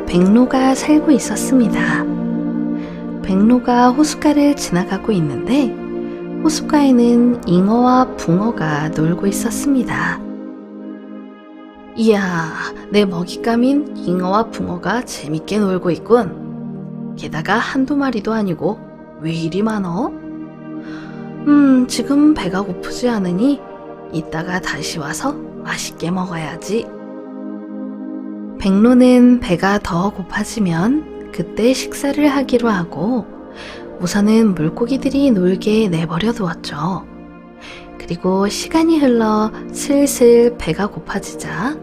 백로가 살고 있었습니다. 백로가 호숫가를 지나가고 있는데 호숫가에는 잉어와 붕어가 놀고 있었습니다. 이야, 내 먹잇감인 잉어와 붕어가 재밌게 놀고 있군. 게다가 한두 마리도 아니고 왜 이리 많어? 지금 배가 고프지 않으니 이따가 다시 와서 맛있게 먹어야지. 백로는 배가 더 고파지면 그때 식사를 하기로 하고 우선은 물고기들이 놀게 내버려 두었죠. 그리고 시간이 흘러 슬슬 배가 고파지자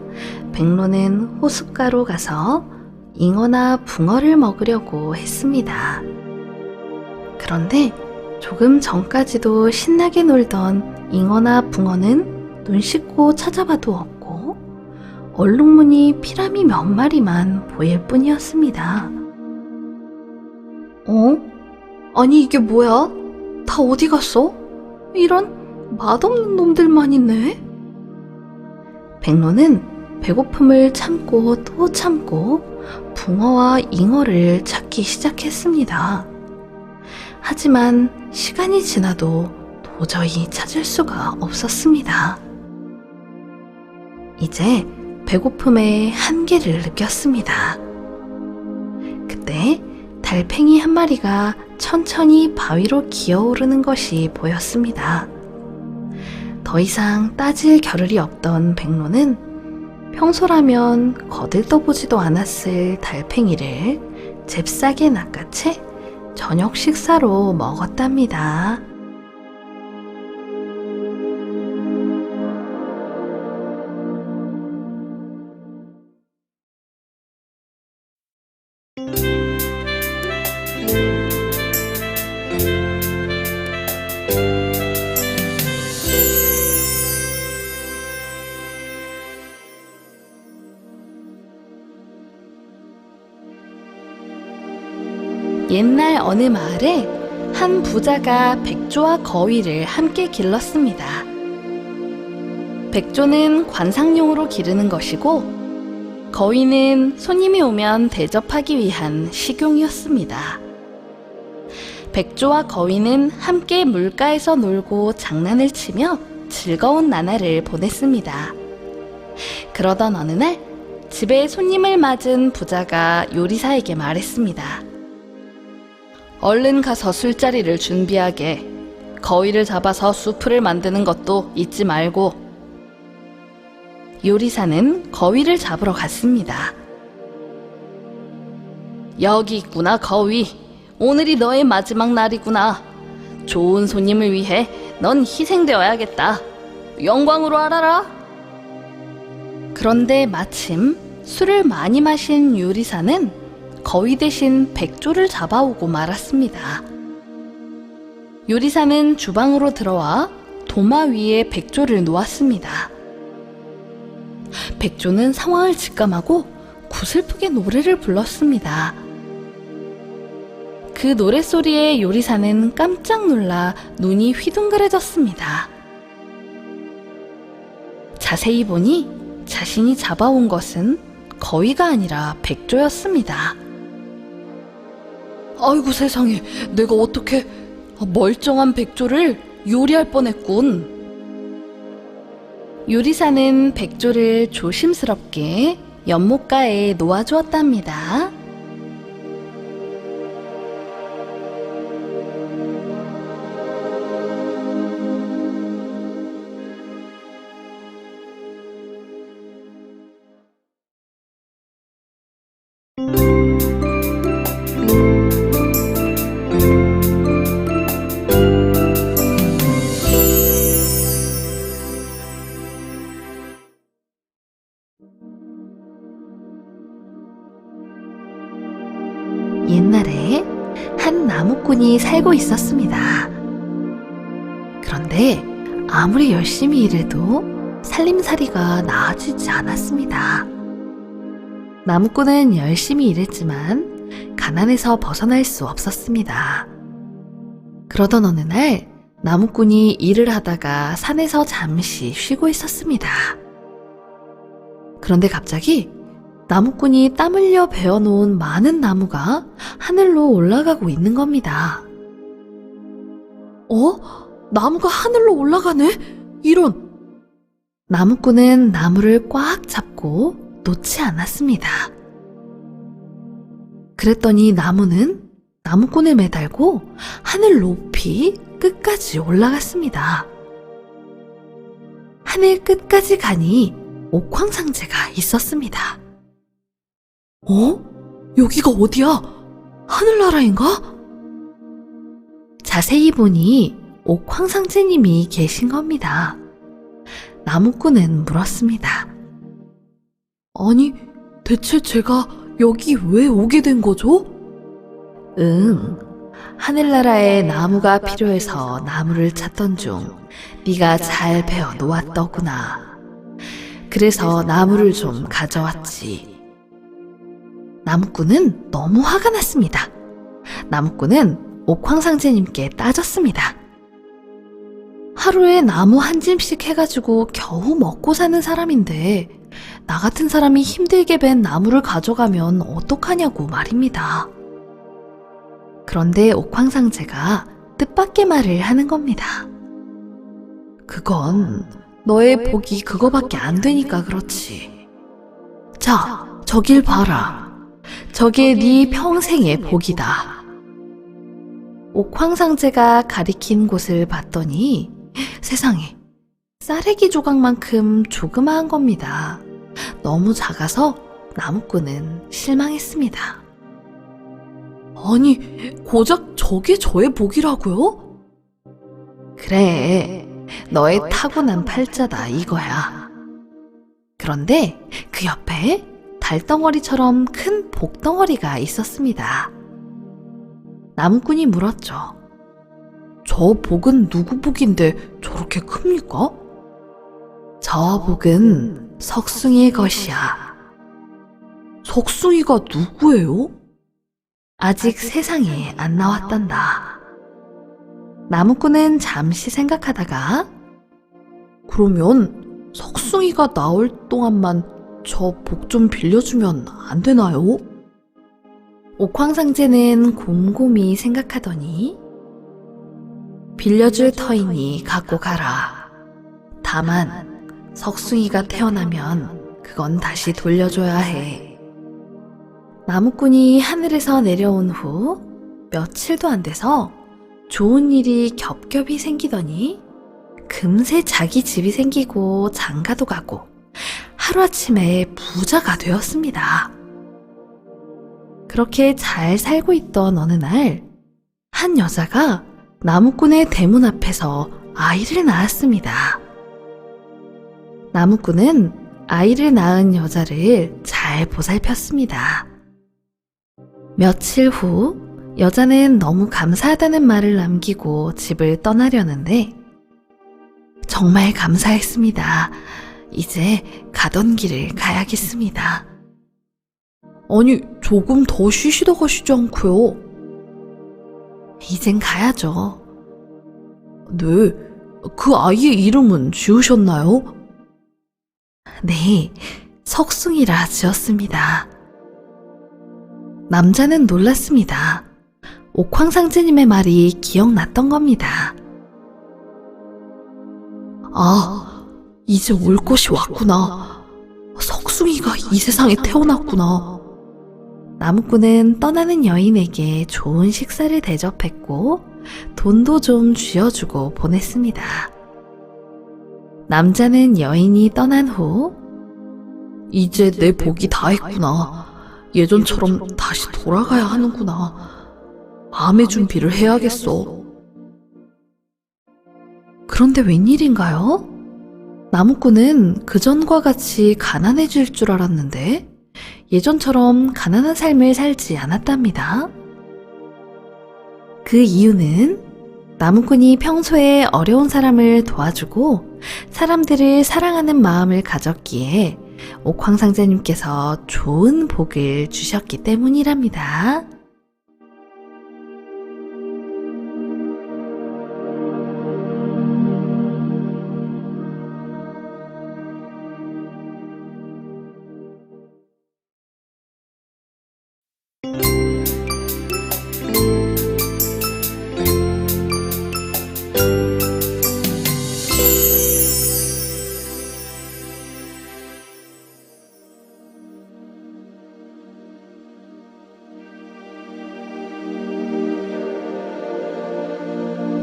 백로는 호숫가로 가서 잉어나 붕어를 먹으려고 했습니다. 그런데 조금 전까지도 신나게 놀던 잉어나 붕어는 눈 씻고 찾아봐도 없고 얼룩무늬 피라미 몇 마리만 보일 뿐이었습니다. 아니 이게 뭐야? 다 어디 갔어? 이런 맛없는 놈들만 있네. 백로는 배고픔을 참고 또 참고 붕어와 잉어를 찾기 시작했습니다. 하지만 시간이 지나도 도저히 찾을 수가 없었습니다. 이제 배고픔의 한계를 느꼈습니다. 그때 달팽이 한 마리가 천천히 바위로 기어오르는 것이 보였습니다. 더 이상 따질 겨를이 없던 백로는 평소라면 거들떠보지도 않았을 달팽이를 잽싸게 낚아채 저녁 식사로 먹었답니다. 옛날 어느 마을에 한 부자가 백조와 거위를 함께 길렀습니다. 백조는 관상용으로 기르는 것이고 거위는 손님이 오면 대접하기 위한 식용이었습니다. 백조와 거위는 함께 물가에서 놀고 장난을 치며 즐거운 나날을 보냈습니다. 그러던 어느 날 집에 손님을 맞은 부자가 요리사에게 말했습니다. 얼른 가서 술자리를 준비하게. 거위를 잡아서 수프를 만드는 것도 잊지 말고. 요리사는 거위를 잡으러 갔습니다. 여기 있구나, 거위. 오늘이 너의 마지막 날이구나. 좋은 손님을 위해 넌 희생되어야겠다. 영광으로 알아라. 그런데 마침 술을 많이 마신 요리사는 거위 대신 백조를 잡아오고 말았습니다. 요리사는 주방으로 들어와 도마 위에 백조를 놓았습니다. 백조는 상황을 직감하고 구슬프게 노래를 불렀습니다. 그 노랫소리에 요리사는 깜짝 놀라 눈이 휘둥그레졌습니다. 자세히 보니 자신이 잡아온 것은 거위가 아니라 백조였습니다. 아이고 세상에, 내가 어떻게 멀쩡한 백조를 요리할 뻔했군. 요리사는 백조를 조심스럽게 연못가에 놓아주었답니다. 옛날에 한 나무꾼이 살고 있었습니다. 그런데 아무리 열심히 일해도 살림살이가 나아지지 않았습니다. 나무꾼은 열심히 일했지만 가난에서 벗어날 수 없었습니다. 그러던 어느 날 나무꾼이 일을 하다가 산에서 잠시 쉬고 있었습니다. 그런데 갑자기 나무꾼이 땀 흘려 베어놓은 많은 나무가 하늘로 올라가고 있는 겁니다. 나무가 하늘로 올라가네? 이런! 나무꾼은 나무를 꽉 잡고 놓지 않았습니다. 그랬더니 나무는 나무꾼을 매달고 하늘 높이 끝까지 올라갔습니다. 하늘 끝까지 가니 옥황상제가 있었습니다. 여기가 어디야? 하늘나라인가? 자세히 보니 옥황상제님이 계신 겁니다. 나무꾼은 물었습니다. 아니, 대체 제가 여기 왜 오게 된 거죠? 하늘나라에 나무가 필요해서 나무를 찾던 중 네가 잘 베어 놓았더구나. 그래서 나무를 좀 가져왔지. 나무꾼은 너무 화가 났습니다. 나무꾼은 옥황상제님께 따졌습니다. 하루에 나무 한 짐씩 해가지고 겨우 먹고 사는 사람인데 나 같은 사람이 힘들게 벤 나무를 가져가면 어떡하냐고 말입니다. 그런데 옥황상제가 뜻밖의 말을 하는 겁니다. 그건 너의 복이 그거밖에 안 되니까 그렇지. 자, 저길 봐라. 저게 네 평생의 복이다. 옥황상제가 가리킨 곳을 봤더니 세상에 쌀래기 조각만큼 조그마한 겁니다. 너무 작아서 나무꾼은 실망했습니다. 아니, 고작 저게 저의 복이라고요? 그래, 너의 타고난 팔자다 이거야. 그런데 그 옆에 달덩어리처럼 큰 복덩어리가 있었습니다. 나무꾼이 물었죠. 저 복은 누구 복인데 저렇게 큽니까? 저 복은 석숭이의 것이야. 석숭이가 누구예요? 아직 세상에 안 나왔단다. 나무꾼은 잠시 생각하다가 그러면 석숭이가 나올 동안만 저 복 좀 빌려주면 안 되나요? 옥황상제는 곰곰이 생각하더니 빌려줄 터이니 갖고 가라. 다만 석숭이가 태어나면 그건 다시 돌려줘야 해. 나무꾼이 하늘에서 내려온 후 며칠도 안 돼서 좋은 일이 겹겹이 생기더니 금세 자기 집이 생기고 장가도 가고 하루아침에 부자가 되었습니다. 그렇게 잘 살고 있던 어느 날, 한 여자가 나무꾼의 대문 앞에서 아이를 낳았습니다. 나무꾼은 아이를 낳은 여자를 잘 보살폈습니다. 며칠 후 여자는 너무 감사하다는 말을 남기고 집을 떠나려는데 정말 감사했습니다. 이제 가던 길을 가야겠습니다. 아니, 조금 더 쉬시다 가시지 않고요? 이젠 가야죠. 네, 그 아이의 이름은 지으셨나요? 네, 석숭이라 지었습니다. 남자는 놀랐습니다. 옥황상제님의 말이 기억났던 겁니다. 아, 이제 올 것이 왔구나. 석숭이가 이 세상에 태어났구나. 나무꾼은 떠나는 여인에게 좋은 식사를 대접했고 돈도 좀 쥐어주고 보냈습니다. 남자는 여인이 떠난 후 이제 내 복이 다 했구나. 예전처럼 다시 돌아가야 하는구나. 마음의 준비를 해야겠어. 그런데 웬일인가요? 나무꾼은 그전과 같이 가난해질 줄 알았는데 예전처럼 가난한 삶을 살지 않았답니다. 그 이유는 나무꾼이 평소에 어려운 사람을 도와주고 사람들을 사랑하는 마음을 가졌기에 옥황상제님께서 좋은 복을 주셨기 때문이랍니다.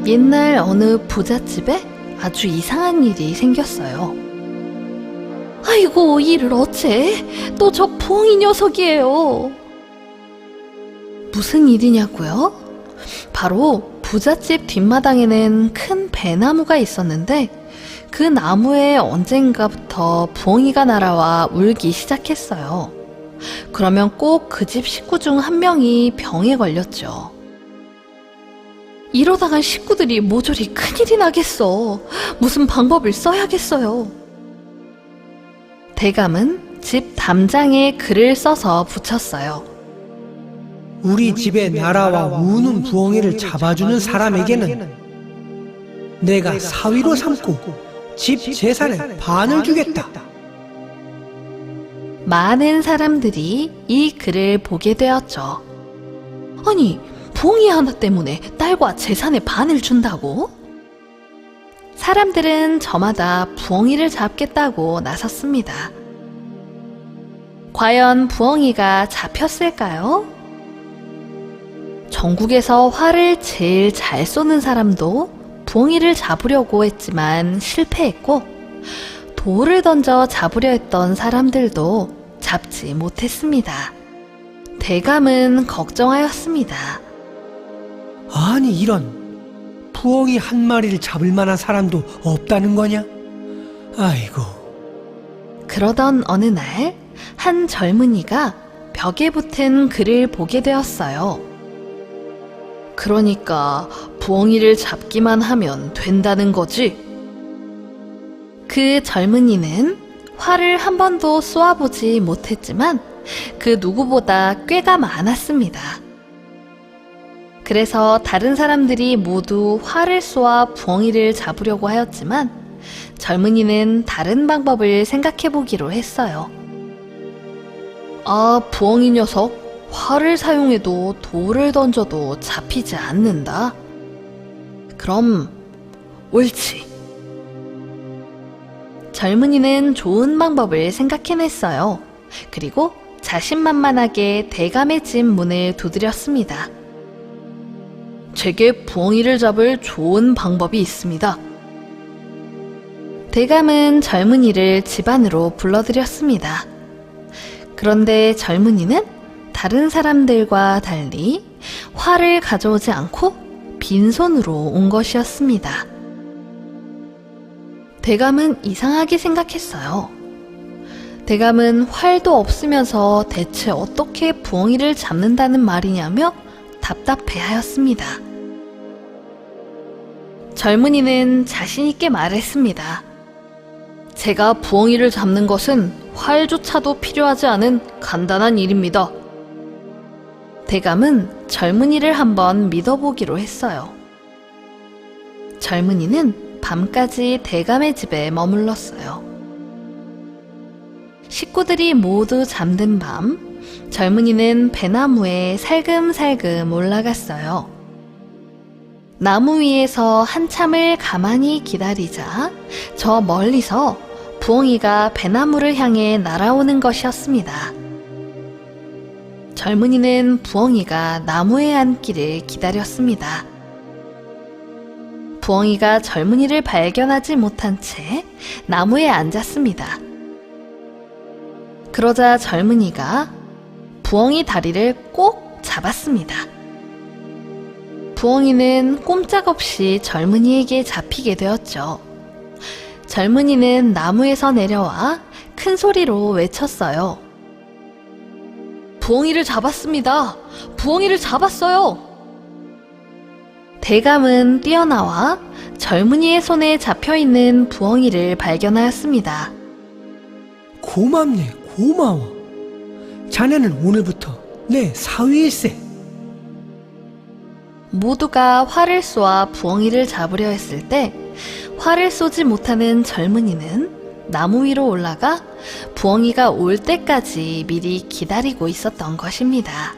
옛날 어느 부잣집에 아주 이상한 일이 생겼어요. 아이고, 이를 어째? 또 저 부엉이 녀석이에요. 무슨 일이냐고요? 바로 부잣집 뒷마당에는 큰 배나무가 있었는데 그 나무에 언젠가부터 부엉이가 날아와 울기 시작했어요. 그러면 꼭 그 집 식구 중 한 명이 병에 걸렸죠. 이러다간 식구들이 모조리 큰일이 나겠어. 무슨 방법을 써야겠어요. 대감은 집 담장에 글을 써서 붙였어요. 우리 집에 날아와 우는 부엉이를 잡아주는 사람에게는 내가 사위로 삼고 집 재산의 반을 주겠다. 많은 사람들이 이 글을 보게 되었죠. 아니, 부엉이 하나 때문에 딸과 재산의 반을 준다고? 사람들은 저마다 부엉이를 잡겠다고 나섰습니다. 과연 부엉이가 잡혔을까요? 전국에서 활을 제일 잘 쏘는 사람도 부엉이를 잡으려고 했지만 실패했고, 돌을 던져 잡으려 했던 사람들도 잡지 못했습니다. 대감은 걱정하였습니다. 아니 이런, 부엉이 한 마리를 잡을 만한 사람도 없다는 거냐? 아이고. 그러던 어느 날 한 젊은이가 벽에 붙은 글을 보게 되었어요. 그러니까 부엉이를 잡기만 하면 된다는 거지? 그 젊은이는 활을 한 번도 쏘아보지 못했지만 그 누구보다 꾀가 많았습니다. 그래서 다른 사람들이 모두 활을 쏘아 부엉이를 잡으려고 하였지만 젊은이는 다른 방법을 생각해 보기로 했어요. 아, 부엉이 녀석, 활을 사용해도 돌을 던져도 잡히지 않는다. 그럼 옳지. 젊은이는 좋은 방법을 생각해냈어요. 그리고 자신만만하게 대감의 집 문을 두드렸습니다. 제게 부엉이를 잡을 좋은 방법이 있습니다. 대감은 젊은이를 집 안으로 불러들였습니다. 그런데 젊은이는 다른 사람들과 달리 활을 가져오지 않고 빈손으로 온 것이었습니다. 대감은 이상하게 생각했어요. 대감은 활도 없으면서 대체 어떻게 부엉이를 잡는다는 말이냐며 답답해하였습니다. 젊은이는 자신있게 말했습니다. 제가 부엉이를 잡는 것은 활조차도 필요하지 않은 간단한 일입니다. 대감은 젊은이를 한번 믿어보기로 했어요. 젊은이는 밤까지 대감의 집에 머물렀어요. 식구들이 모두 잠든 밤, 젊은이는 배나무에 살금살금 올라갔어요. 나무 위에서 한참을 가만히 기다리자 저 멀리서 부엉이가 배나무를 향해 날아오는 것이었습니다. 젊은이는 부엉이가 나무에 앉기를 기다렸습니다. 부엉이가 젊은이를 발견하지 못한 채 나무에 앉았습니다. 그러자 젊은이가 부엉이 다리를 꼭 잡았습니다. 부엉이는 꼼짝없이 젊은이에게 잡히게 되었죠. 젊은이는 나무에서 내려와 큰 소리로 외쳤어요. 부엉이를 잡았습니다. 부엉이를 잡았어요. 대감은 뛰어나와 젊은이의 손에 잡혀있는 부엉이를 발견하였습니다. 고맙네, 고마워. 자네는 오늘부터 내 사위일세. 모두가 활을 쏘아 부엉이를 잡으려 했을 때 활을 쏘지 못하는 젊은이는 나무 위로 올라가 부엉이가 올 때까지 미리 기다리고 있었던 것입니다.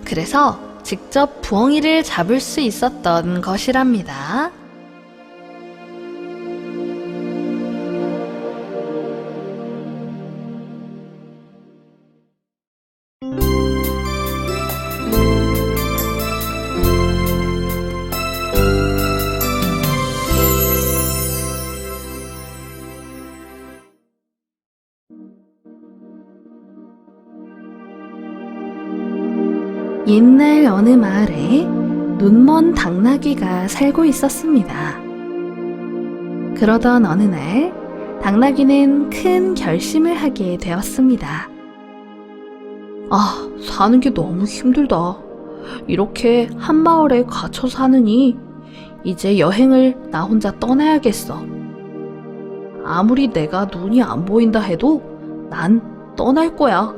그래서 직접 부엉이를 잡을 수 있었던 것이랍니다. 옛날 어느 마을에 눈먼 당나귀가 살고 있었습니다. 그러던 어느 날 당나귀는 큰 결심을 하게 되었습니다. 사는 게 너무 힘들다. 이렇게 한 마을에 갇혀 사느니 이제 여행을 나 혼자 떠나야겠어. 아무리 내가 눈이 안 보인다 해도 난 떠날 거야.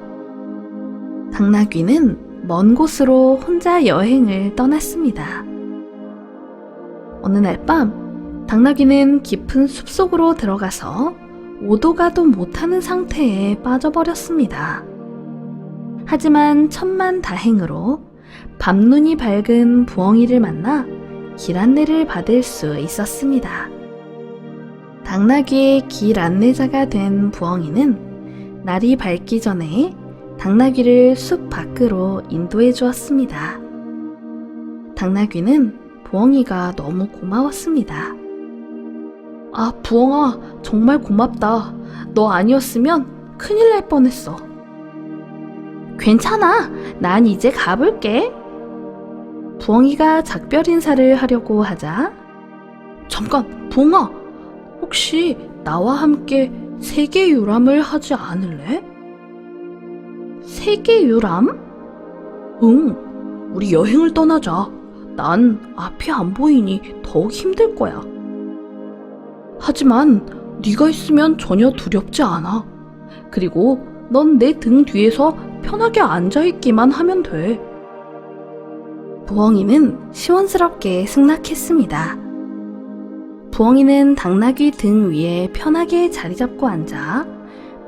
당나귀는 먼 곳으로 혼자 여행을 떠났습니다. 어느 날 밤, 당나귀는 깊은 숲속으로 들어가서 오도 가도 못하는 상태에 빠져버렸습니다. 하지만 천만다행으로 밤눈이 밝은 부엉이를 만나 길 안내를 받을 수 있었습니다. 당나귀의 길 안내자가 된 부엉이는 날이 밝기 전에 당나귀를 숲 밖으로 인도해 주었습니다. 당나귀는 부엉이가 너무 고마웠습니다. 부엉아, 정말 고맙다. 너 아니었으면 큰일 날 뻔했어. 괜찮아. 난 이제 가볼게. 부엉이가 작별 인사를 하려고 하자, 잠깐, 부엉아. 혹시 나와 함께 세계 유람을 하지 않을래? 세계 유람? 응, 우리 여행을 떠나자. 난 앞이 안 보이니 더욱 힘들 거야. 하지만 네가 있으면 전혀 두렵지 않아. 그리고 넌 내 등 뒤에서 편하게 앉아있기만 하면 돼. 부엉이는 시원스럽게 승낙했습니다. 부엉이는 당나귀 등 위에 편하게 자리 잡고 앉아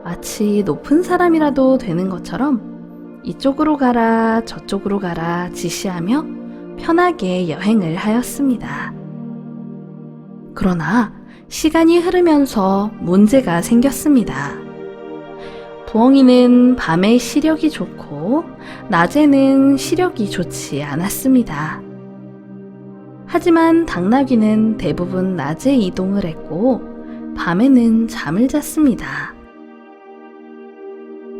마치 높은 사람이라도 되는 것처럼 이쪽으로 가라 저쪽으로 가라 지시하며 편하게 여행을 하였습니다. 그러나 시간이 흐르면서 문제가 생겼습니다. 부엉이는 밤에 시력이 좋고 낮에는 시력이 좋지 않았습니다. 하지만 당나귀는 대부분 낮에 이동을 했고 밤에는 잠을 잤습니다.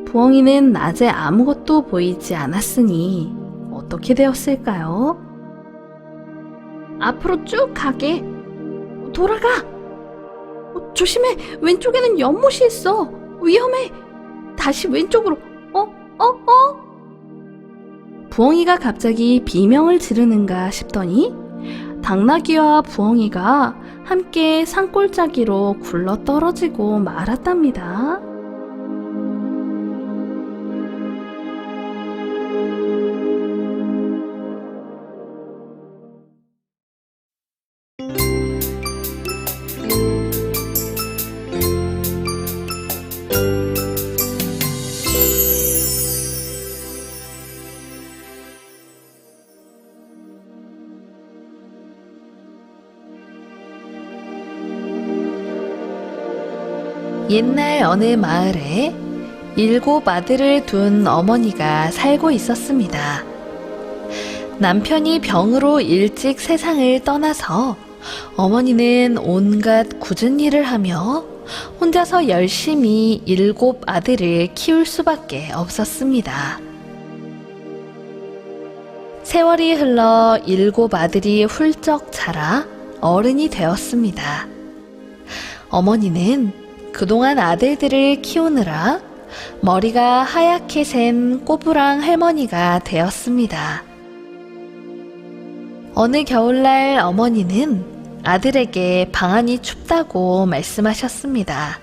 부엉이는 낮에 아무것도 보이지 않았으니 어떻게 되었을까요? 앞으로 쭉 가게. 돌아가. 조심해. 왼쪽에는 연못이 있어. 위험해. 다시 왼쪽으로. 부엉이가 갑자기 비명을 지르는가 싶더니 당나귀와 부엉이가 함께 산골짜기로 굴러 떨어지고 말았답니다. 옛날 어느 마을에 7 아들을 둔 어머니가 살고 있었습니다. 남편이 병으로 일찍 세상을 떠나서 어머니는 온갖 굳은 일을 하며 혼자서 열심히 7 아들을 키울 수밖에 없었습니다. 세월이 흘러 7 아들이 훌쩍 자라 어른이 되었습니다. 어머니는 그동안 아들들을 키우느라 머리가 하얗게 센 꼬부랑 할머니가 되었습니다. 어느 겨울날 어머니는 아들에게 방안이 춥다고 말씀하셨습니다.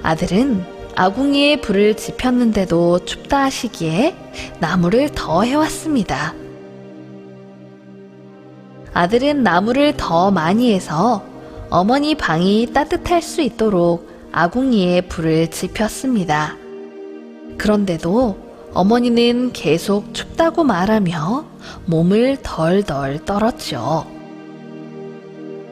아들은 아궁이에 불을 지폈는데도 춥다 하시기에 나무를 더 해왔습니다. 아들은 나무를 더 많이 해서 어머니 방이 따뜻할 수 있도록 아궁이에 불을 지폈습니다. 그런데도 어머니는 계속 춥다고 말하며 몸을 덜덜 떨었죠.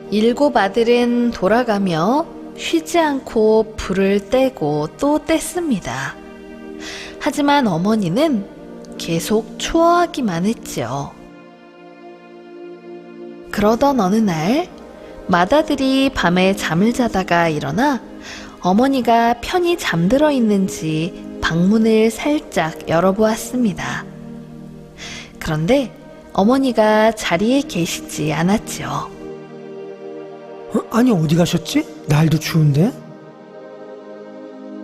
7 아들은 돌아가며 쉬지 않고 불을 떼고 또 뗐습니다. 하지만 어머니는 계속 추워하기만 했지요. 그러던 어느 날 맏아들이 밤에 잠을 자다가 일어나 어머니가 편히 잠들어 있는지 방문을 살짝 열어보았습니다. 그런데 어머니가 자리에 계시지 않았지요. 아니 어디 가셨지? 날도 추운데?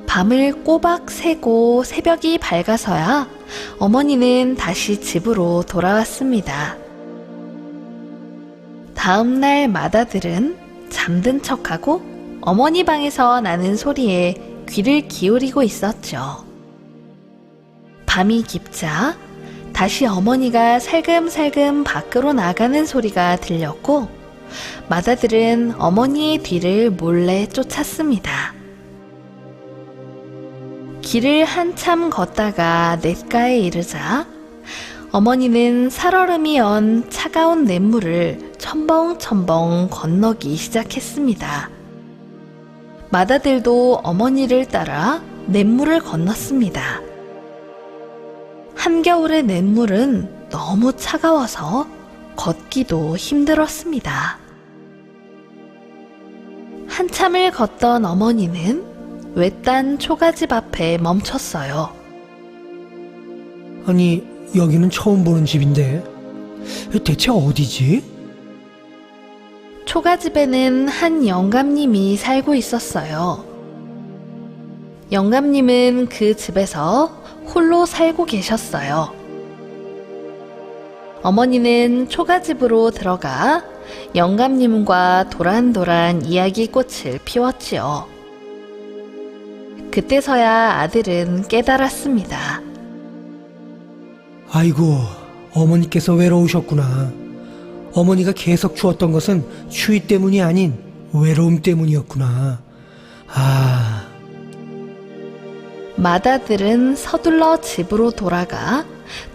밤을 꼬박 새고 새벽이 밝아서야 어머니는 다시 집으로 돌아왔습니다. 다음날 맏아들은 잠든 척하고 어머니 방에서 나는 소리에 귀를 기울이고 있었죠. 밤이 깊자 다시 어머니가 살금살금 밖으로 나가는 소리가 들렸고 맏아들은 어머니의 뒤를 몰래 쫓았습니다. 길을 한참 걷다가 냇가에 이르자 어머니는 살얼음이 언 차가운 냇물을 첨벙첨벙 건너기 시작했습니다. 맏아들도 어머니를 따라 냇물을 건넜습니다. 한겨울의 냇물은 너무 차가워서 걷기도 힘들었습니다. 한참을 걷던 어머니는 외딴 초가집 앞에 멈췄어요. 아니 여기는 처음 보는 집인데 대체 어디지? 초가집에는 한 영감님이 살고 있었어요. 영감님은 그 집에서 홀로 살고 계셨어요. 어머니는 초가집으로 들어가 영감님과 도란도란 이야기꽃을 피웠지요. 그때서야 아들은 깨달았습니다. 아이고 어머니께서 외로우셨구나. 어머니가 계속 추웠던 것은 추위 때문이 아닌 외로움 때문이었구나. 아... 맏아들은 서둘러 집으로 돌아가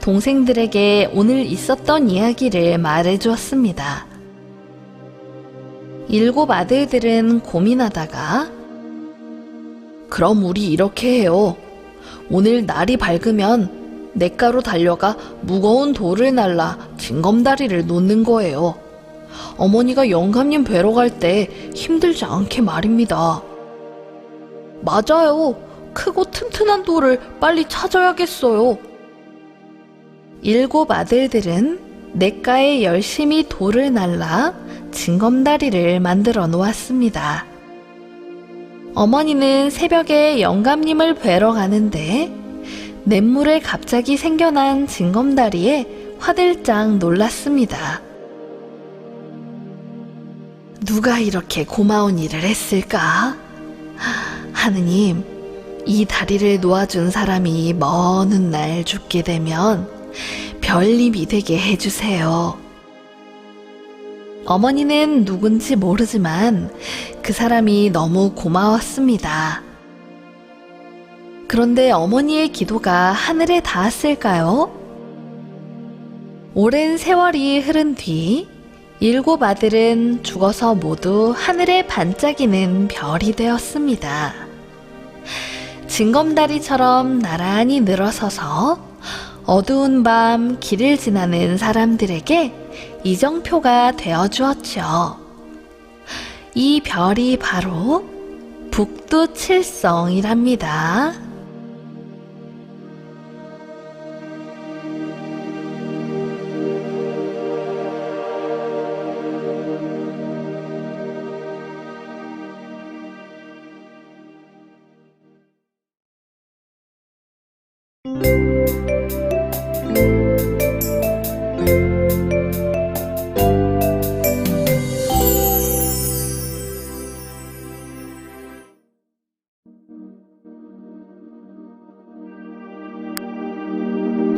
동생들에게 오늘 있었던 이야기를 말해주었습니다. 7 아들들은 고민하다가 그럼 우리 이렇게 해요. 오늘 날이 밝으면 냇가로 달려가 무거운 돌을 날라 징검다리를 놓는 거예요. 어머니가 영감님 뵈러 갈 때 힘들지 않게 말입니다. 맞아요. 크고 튼튼한 돌을 빨리 찾아야겠어요. 7 아들들은 냇가에 열심히 돌을 날라 징검다리를 만들어 놓았습니다. 어머니는 새벽에 영감님을 뵈러 가는데 냇물에 갑자기 생겨난 징검다리에 화들짝 놀랐습니다. 누가 이렇게 고마운 일을 했을까? 하느님, 이 다리를 놓아준 사람이 먼 훗날 죽게 되면 별님이 되게 해주세요. 어머니는 누군지 모르지만 그 사람이 너무 고마웠습니다. 그런데 어머니의 기도가 하늘에 닿았을까요? 오랜 세월이 흐른 뒤 7 아들은 죽어서 모두 하늘에 반짝이는 별이 되었습니다. 징검다리처럼 나란히 늘어서서 어두운 밤 길을 지나는 사람들에게 이정표가 되어주었죠. 이 별이 바로 북두칠성이랍니다.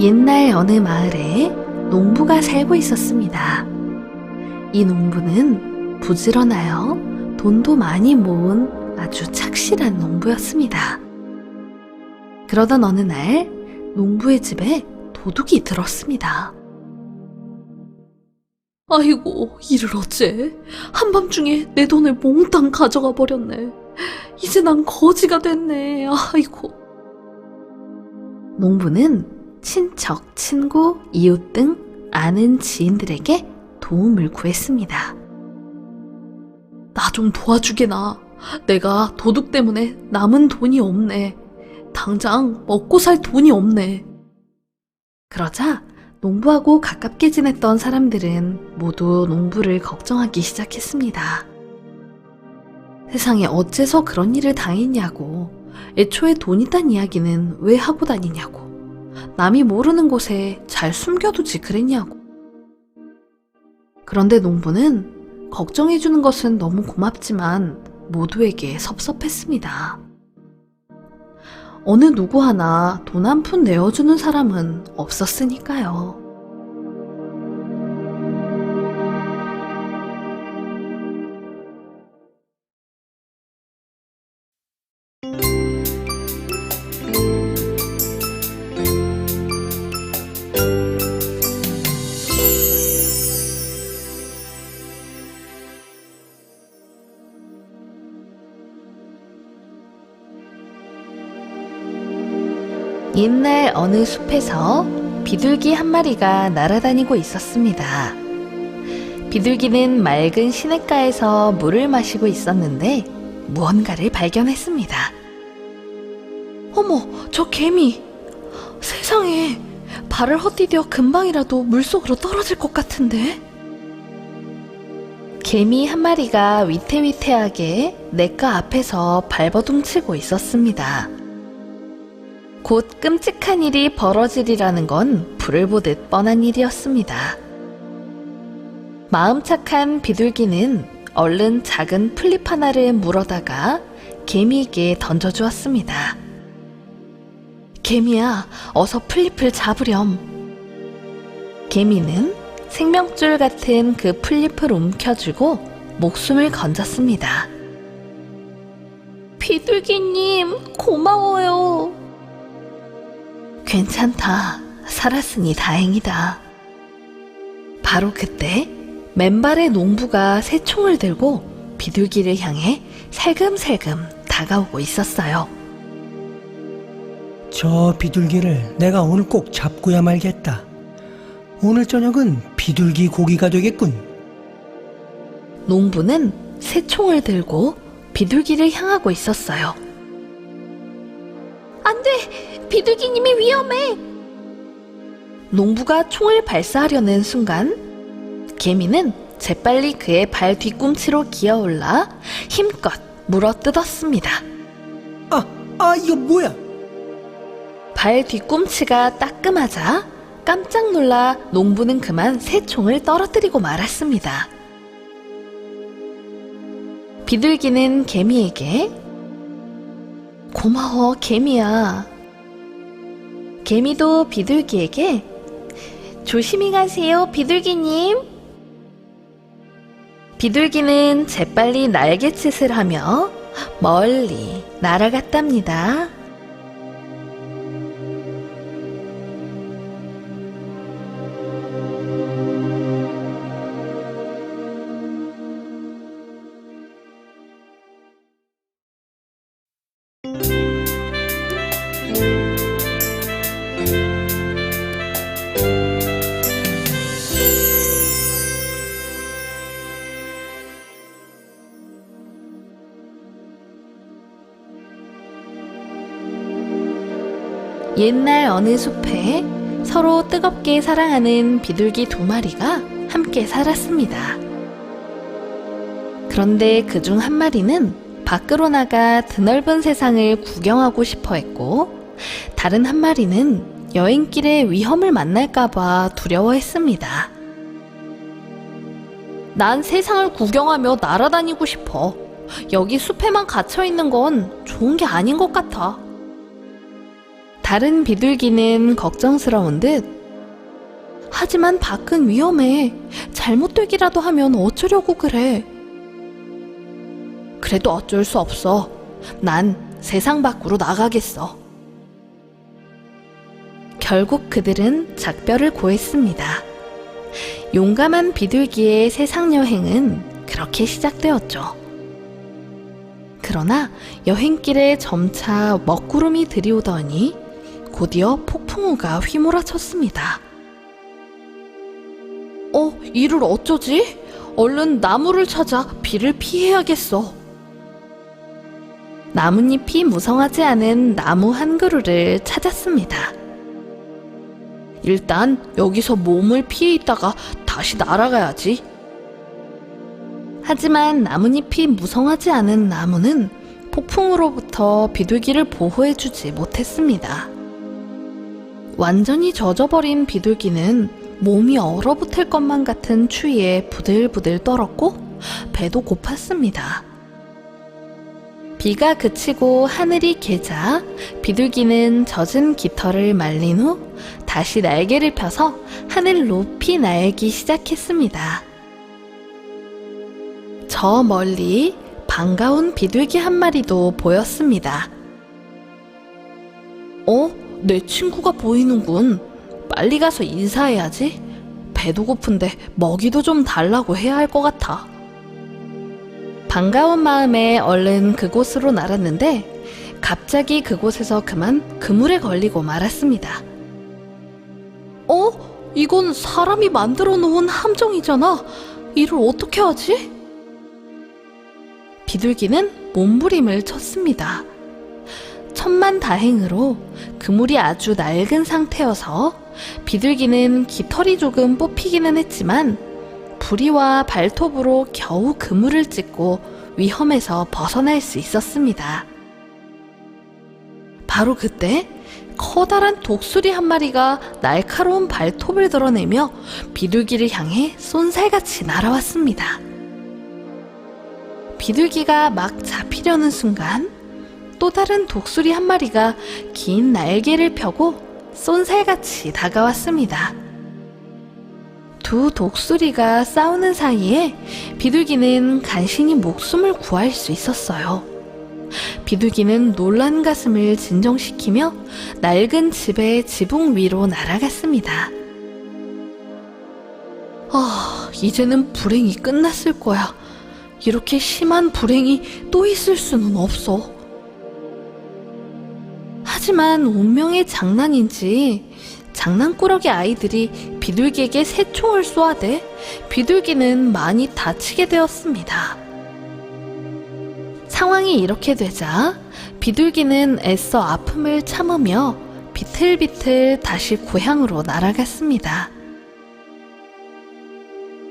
옛날 어느 마을에 농부가 살고 있었습니다. 이 농부는 부지런하여 돈도 많이 모은 아주 착실한 농부였습니다. 그러던 어느 날 농부의 집에 도둑이 들었습니다. 아이고, 이를 어째? 한밤중에 내 돈을 몽땅 가져가 버렸네. 이제 난 거지가 됐네. 아이고. 농부는 친척, 친구, 이웃 등 아는 지인들에게 도움을 구했습니다. 나 좀 도와주게나. 내가 도둑 때문에 남은 돈이 없네. 당장 먹고 살 돈이 없네. 그러자 농부하고 가깝게 지냈던 사람들은 모두 농부를 걱정하기 시작했습니다. 세상에 어째서 그런 일을 당했냐고, 애초에 돈 있단 이야기는 왜 하고 다니냐고, 남이 모르는 곳에 잘 숨겨두지 그랬냐고. 그런데 농부는 걱정해주는 것은 너무 고맙지만 모두에게 섭섭했습니다. 어느 누구 하나 돈 한 푼 내어주는 사람은 없었으니까요. 옛날 어느 숲에서 비둘기 한 마리가 날아다니고 있었습니다. 비둘기는 맑은 시냇가에서 물을 마시고 있었는데 무언가를 발견했습니다. 어머, 저 개미! 세상에, 발을 헛디뎌 금방이라도 물속으로 떨어질 것 같은데? 개미 한 마리가 위태위태하게 냇가 앞에서 발버둥치고 있었습니다. 곧 끔찍한 일이 벌어지리라는 건 불을 보듯 뻔한 일이었습니다. 마음 착한 비둘기는 얼른 작은 풀잎 하나를 물어다가 개미에게 던져주었습니다. 개미야, 어서 풀잎을 잡으렴. 개미는 생명줄 같은 그 풀잎을 움켜쥐고 목숨을 건졌습니다. 비둘기님, 고마워요. 괜찮다. 살았으니 다행이다. 바로 그때 맨발의 농부가 새총을 들고 비둘기를 향해 살금살금 다가오고 있었어요. 저 비둘기를 내가 오늘 꼭 잡고야 말겠다. 오늘 저녁은 비둘기 고기가 되겠군. 농부는 새총을 들고 비둘기를 향하고 있었어요. 안 돼! 비둘기님이 위험해! 농부가 총을 발사하려는 순간 개미는 재빨리 그의 발 뒤꿈치로 기어올라 힘껏 물어뜯었습니다. 이거 뭐야? 발 뒤꿈치가 따끔하자 깜짝 놀라 농부는 그만 새총을 떨어뜨리고 말았습니다. 비둘기는 개미에게 고마워, 개미야. 개미도 비둘기에게 조심히 가세요, 비둘기님. 비둘기는 재빨리 날갯짓을 하며 멀리 날아갔답니다. 옛날 어느 숲에 서로 뜨겁게 사랑하는 비둘기 두 마리가 함께 살았습니다. 그런데 그중 한 마리는 밖으로 나가 드넓은 세상을 구경하고 싶어 했고, 다른 한 마리는 여행길에 위험을 만날까봐 두려워했습니다. 난 세상을 구경하며 날아다니고 싶어. 여기 숲에만 갇혀 있는 건 좋은 게 아닌 것 같아. 다른 비둘기는 걱정스러운 듯 하지만 밖은 위험해. 잘못되기라도 하면 어쩌려고 그래. 그래도 어쩔 수 없어. 난 세상 밖으로 나가겠어. 결국 그들은 작별을 고했습니다. 용감한 비둘기의 세상 여행은 그렇게 시작되었죠. 그러나 여행길에 점차 먹구름이 들이오더니 곧이어 폭풍우가 휘몰아쳤습니다. 이를 어쩌지? 얼른 나무를 찾아 비를 피해야겠어. 나뭇잎이 무성하지 않은 나무 한 그루를 찾았습니다. 일단 여기서 몸을 피해 있다가 다시 날아가야지. 하지만 나뭇잎이 무성하지 않은 나무는 폭풍으로부터 비둘기를 보호해주지 못했습니다. 완전히 젖어버린 비둘기는 몸이 얼어붙을 것만 같은 추위에 부들부들 떨었고 배도 고팠습니다. 비가 그치고 하늘이 개자 비둘기는 젖은 깃털을 말린 후 다시 날개를 펴서 하늘 높이 날기 시작했습니다. 저 멀리 반가운 비둘기 한 마리도 보였습니다. 내 친구가 보이는군. 빨리 가서 인사해야지. 배도 고픈데 먹이도 좀 달라고 해야 할 것 같아. 반가운 마음에 얼른 그곳으로 날았는데 갑자기 그곳에서 그만 그물에 걸리고 말았습니다. 이건 사람이 만들어 놓은 함정이잖아. 이를 어떻게 하지? 비둘기는 몸부림을 쳤습니다. 천만다행으로 그물이 아주 낡은 상태여서 비둘기는 깃털이 조금 뽑히기는 했지만 부리와 발톱으로 겨우 그물을 찢고 위험에서 벗어날 수 있었습니다. 바로 그때 커다란 독수리 한 마리가 날카로운 발톱을 드러내며 비둘기를 향해 쏜살같이 날아왔습니다. 비둘기가 막 잡히려는 순간 또 다른 독수리 한 마리가 긴 날개를 펴고 쏜살같이 다가왔습니다. 두 독수리가 싸우는 사이에 비둘기는 간신히 목숨을 구할 수 있었어요. 비둘기는 놀란 가슴을 진정시키며 낡은 집의 지붕 위로 날아갔습니다. 이제는 불행이 끝났을 거야. 이렇게 심한 불행이 또 있을 수는 없어. 하지만 운명의 장난인지 장난꾸러기 아이들이 비둘기에게 새총을 쏘아대 비둘기는 많이 다치게 되었습니다. 상황이 이렇게 되자 비둘기는 애써 아픔을 참으며 비틀비틀 다시 고향으로 날아갔습니다.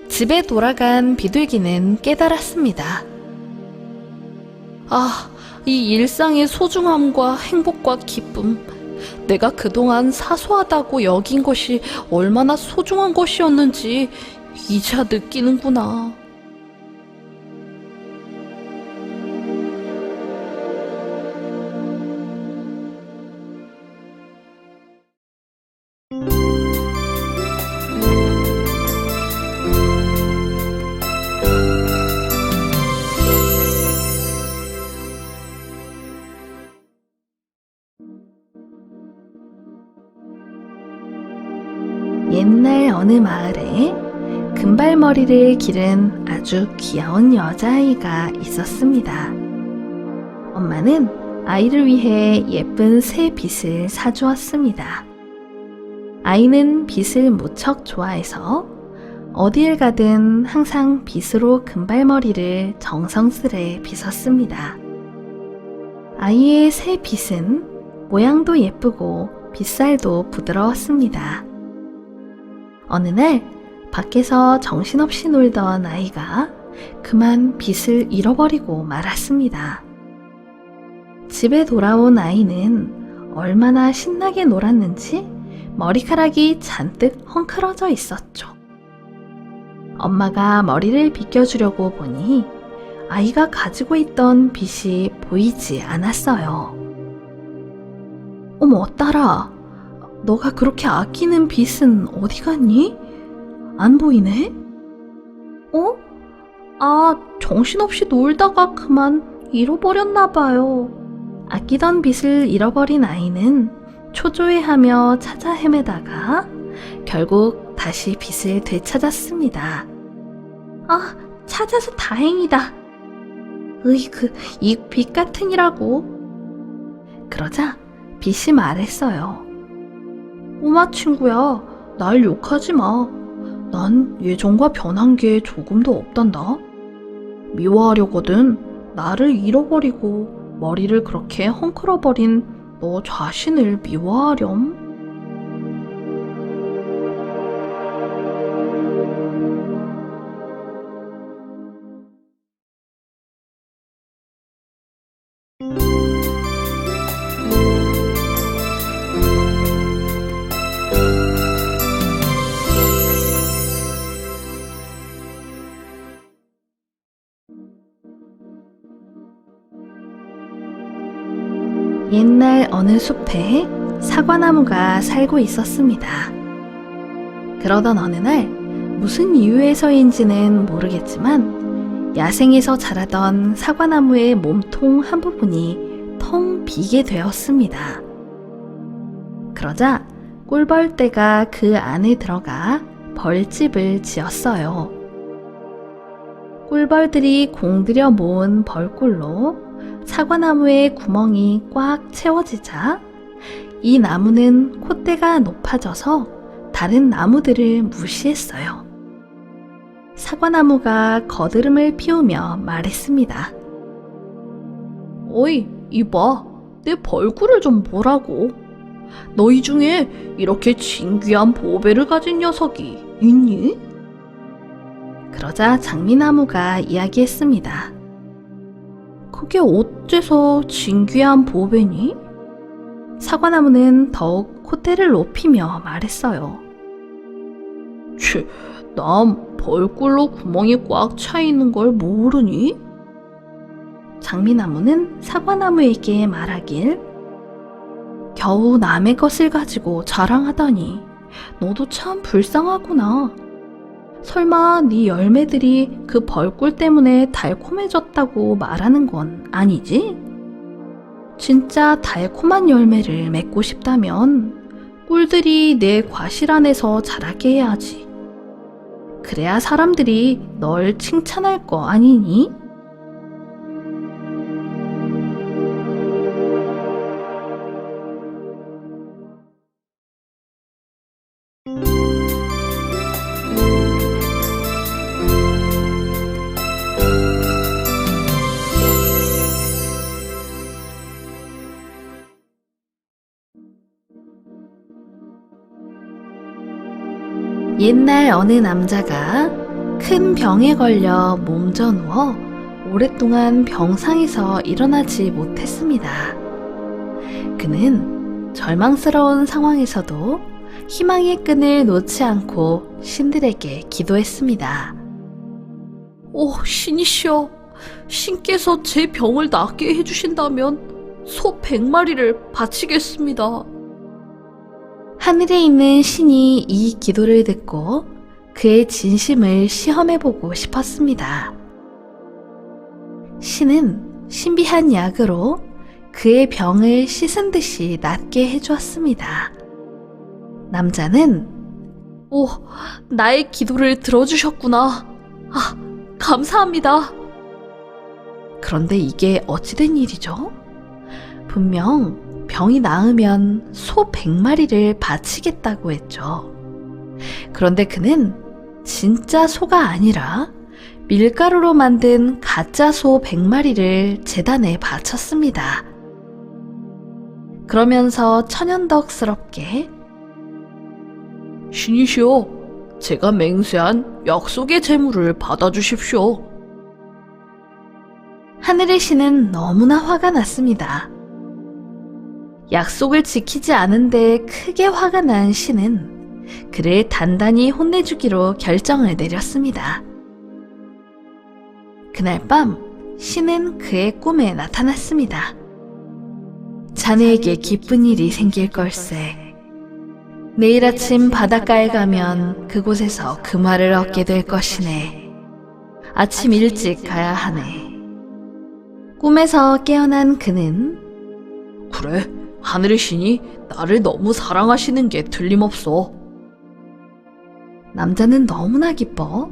집에 돌아간 비둘기는 깨달았습니다. 이 일상의 소중함과 행복과 기쁨, 내가 그동안 사소하다고 여긴 것이 얼마나 소중한 것이었는지 이제야 느끼는구나. 옛날 어느 마을에 금발머리를 기른 아주 귀여운 여자아이가 있었습니다. 엄마는 아이를 위해 예쁜 새 빗을 사주었습니다. 아이는 빗을 무척 좋아해서 어디를 가든 항상 빗으로 금발머리를 정성스레 빗었습니다. 아이의 새 빗은 모양도 예쁘고 빗살도 부드러웠습니다. 어느 날 밖에서 정신없이 놀던 아이가 그만 빗을 잃어버리고 말았습니다. 집에 돌아온 아이는 얼마나 신나게 놀았는지 머리카락이 잔뜩 헝클어져 있었죠. 엄마가 머리를 빗겨주려고 보니 아이가 가지고 있던 빗이 보이지 않았어요. 어머, 딸아. 너가 그렇게 아끼는 빗은 어디 갔니? 안 보이네? 어? 아, 정신없이 놀다가 그만 잃어버렸나 봐요. 아끼던 빗을 잃어버린 아이는 초조해하며 찾아 헤매다가 결국 다시 빗을 되찾았습니다. 아, 찾아서 다행이다. 으이그, 이 빗 같으니라고. 그러자 빗이 말했어요. 꼬마 친구야, 날 욕하지 마. 난 예전과 변한 게 조금도 없단다. 미워하려거든 나를 잃어버리고 머리를 그렇게 헝클어버린 너 자신을 미워하렴. 옛날 어느 숲에 사과나무가 살고 있었습니다. 그러던 어느 날 무슨 이유에서인지는 모르겠지만 야생에서 자라던 사과나무의 몸통 한 부분이 텅 비게 되었습니다. 그러자 꿀벌떼가 그 안에 들어가 벌집을 지었어요. 꿀벌들이 공들여 모은 벌꿀로 사과나무의 구멍이 꽉 채워지자 이 나무는 콧대가 높아져서 다른 나무들을 무시했어요. 사과나무가 거드름을 피우며 말했습니다. 어이, 이봐, 내 벌꿀을 좀 보라고. 너희 중에 이렇게 진귀한 보배를 가진 녀석이 있니? 그러자 장미나무가 이야기했습니다. 그게 어째서 진귀한 보배니? 사과나무는 더욱 콧대를 높이며 말했어요. 난 벌꿀로 구멍이 꽉 차 있는 걸 모르니? 장미나무는 사과나무에게 말하길, 겨우 남의 것을 가지고 자랑하다니 너도 참 불쌍하구나. 설마 네 열매들이 그 벌꿀 때문에 달콤해졌다고 말하는 건 아니지? 진짜 달콤한 열매를 맺고 싶다면 꿀들이 내 과실 안에서 자라게 해야지. 그래야 사람들이 널 칭찬할 거 아니니? 옛날 어느 남자가 큰 병에 걸려 몸져 누워 오랫동안 병상에서 일어나지 못했습니다. 그는 절망스러운 상황에서도 희망의 끈을 놓지 않고 신들에게 기도했습니다. 오, 신이시여, 신께서 제 병을 낫게 해주신다면 소 100마리를 바치겠습니다. 하늘에 있는 신이 이 기도를 듣고 그의 진심을 시험해보고 싶었습니다. 신은 신비한 약으로 그의 병을 씻은 듯이 낫게 해주었습니다. 남자는 오, 나의 기도를 들어주셨구나. 아, 감사합니다. 그런데 이게 어찌된 일이죠? 분명 병이 나으면 소 100마리를 바치겠다고 했죠. 그런데 그는 진짜 소가 아니라 밀가루로 만든 가짜 소 100마리를 제단에 바쳤습니다. 그러면서 천연덕스럽게 신이시여, 제가 맹세한 약속의 제물을 받아주십시오. 하늘의 신은 너무나 화가 났습니다. 약속을 지키지 않은데 크게 화가 난 신은 그를 단단히 혼내주기로 결정을 내렸습니다. 그날 밤 신은 그의 꿈에 나타났습니다. 자네에게 기쁜 일이 생길 걸세. 내일 아침 바닷가에 가면 그곳에서 금화를 얻게 될 것이네. 아침 일찍 가야 하네. 꿈에서 깨어난 그는 그래, 하늘의 신이 나를 너무 사랑하시는 게 틀림없어. 남자는 너무나 기뻐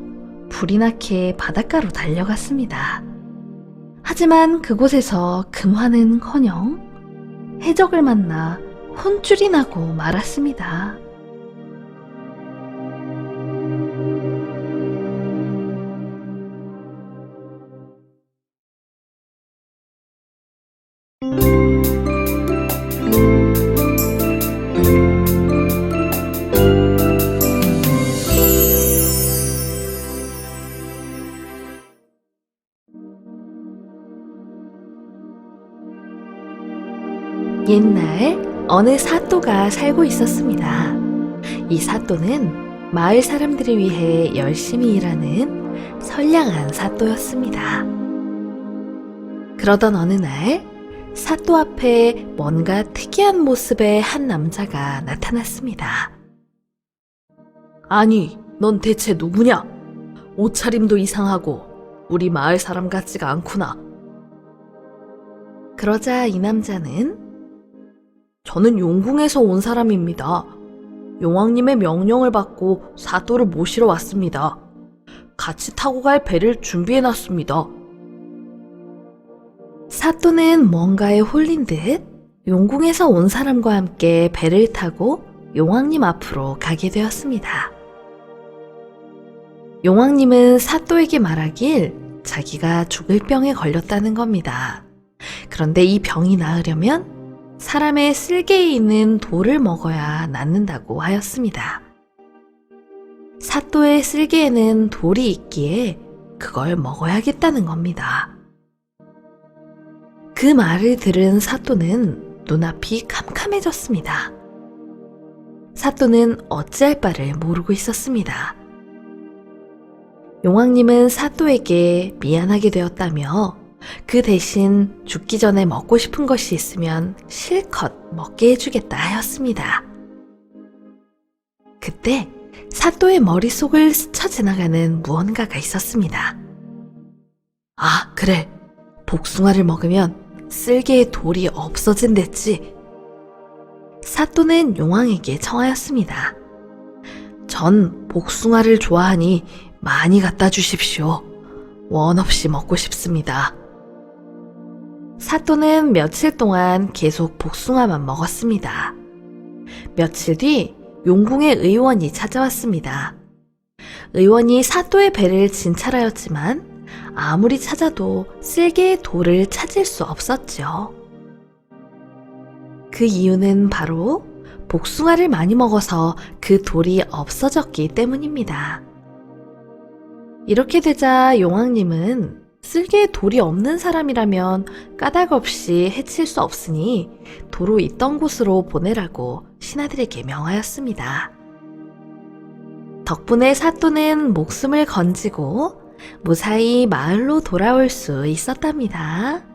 불이 나게 바닷가로 달려갔습니다. 하지만 그곳에서 금화는커녕 해적을 만나 혼쭐이 나고 말았습니다. 옛날 어느 사또가 살고 있었습니다. 이 사또는 마을 사람들을 위해 열심히 일하는 선량한 사또였습니다. 그러던 어느 날 사또 앞에 뭔가 특이한 모습의 한 남자가 나타났습니다. 아니, 넌 대체 누구냐? 옷차림도 이상하고 우리 마을 사람 같지가 않구나. 그러자 이 남자는 저는 용궁에서 온 사람입니다. 용왕님의 명령을 받고 사또를 모시러 왔습니다. 같이 타고 갈 배를 준비해놨습니다. 사또는 뭔가에 홀린 듯 용궁에서 온 사람과 함께 배를 타고 용왕님 앞으로 가게 되었습니다. 용왕님은 사또에게 말하길 자기가 죽을 병에 걸렸다는 겁니다. 그런데 이 병이 나으려면 사람의 쓸개에 있는 돌을 먹어야 낫는다고 하였습니다. 사또의 쓸개에는 돌이 있기에 그걸 먹어야겠다는 겁니다. 그 말을 들은 사또는 눈앞이 캄캄해졌습니다. 사또는 어찌할 바를 모르고 있었습니다. 용왕님은 사또에게 미안하게 되었다며 그 대신 죽기 전에 먹고 싶은 것이 있으면 실컷 먹게 해주겠다 하였습니다. 그때 사또의 머릿속을 스쳐 지나가는 무언가가 있었습니다. 아, 그래. 복숭아를 먹으면 쓸개의 돌이 없어진댔지. 사또는 용왕에게 청하였습니다. 전 복숭아를 좋아하니 많이 갖다 주십시오. 원 없이 먹고 싶습니다. 사또는 며칠 동안 계속 복숭아만 먹었습니다. 며칠 뒤 용궁의 의원이 찾아왔습니다. 의원이 사또의 배를 진찰하였지만 아무리 찾아도 쓸개의 돌을 찾을 수 없었죠. 그 이유는 바로 복숭아를 많이 먹어서 그 돌이 없어졌기 때문입니다. 이렇게 되자 용왕님은 쓸개에 돌이 없는 사람이라면 까닭없이 해칠 수 없으니 도로 있던 곳으로 보내라고 신하들에게 명하였습니다. 덕분에 사또는 목숨을 건지고 무사히 마을로 돌아올 수 있었답니다.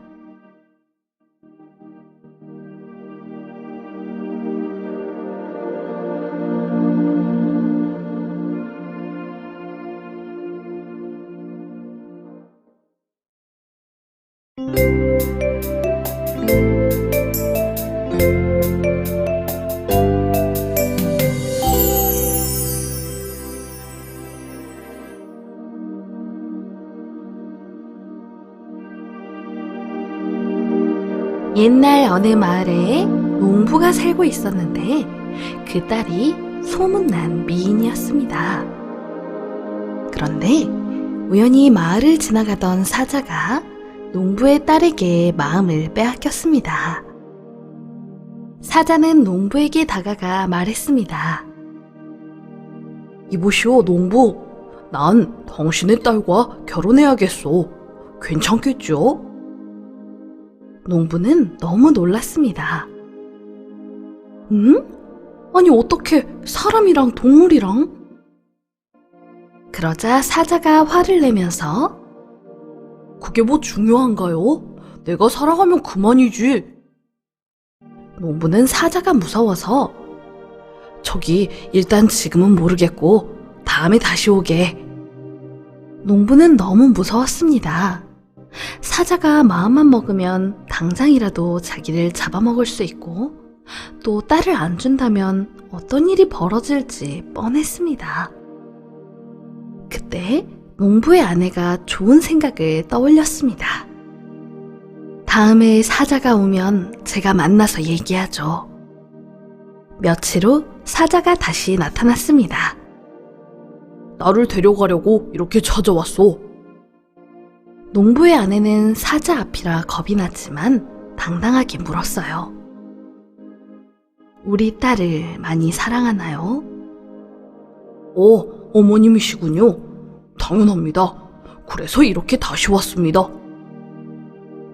옛날 어느 마을에 농부가 살고 있었는데 그 딸이 소문난 미인이었습니다. 그런데 우연히 마을을 지나가던 사자가 농부의 딸에게 마음을 빼앗겼습니다. 사자는 농부에게 다가가 말했습니다. 이보시오, 농부. 난 당신의 딸과 결혼해야겠소. 괜찮겠죠? 농부는 너무 놀랐습니다. 응? 아니, 어떻게 사람이랑 동물이랑? 그러자 사자가 화를 내면서 그게 뭐 중요한가요? 내가 살아가면 그만이지. 농부는 사자가 무서워서 저기 일단 지금은 모르겠고 다음에 다시 오게. 농부는 너무 무서웠습니다. 사자가 마음만 먹으면 당장이라도 자기를 잡아먹을 수 있고 또 딸을 안 준다면 어떤 일이 벌어질지 뻔했습니다. 그때 농부의 아내가 좋은 생각을 떠올렸습니다. 다음에 사자가 오면 제가 만나서 얘기하죠. 며칠 후 사자가 다시 나타났습니다. 나를 데려가려고 이렇게 찾아왔어. 농부의 아내는 사자 앞이라 겁이 났지만 당당하게 물었어요. 우리 딸을 많이 사랑하나요? 어머님이시군요. 당연합니다. 그래서 이렇게 다시 왔습니다.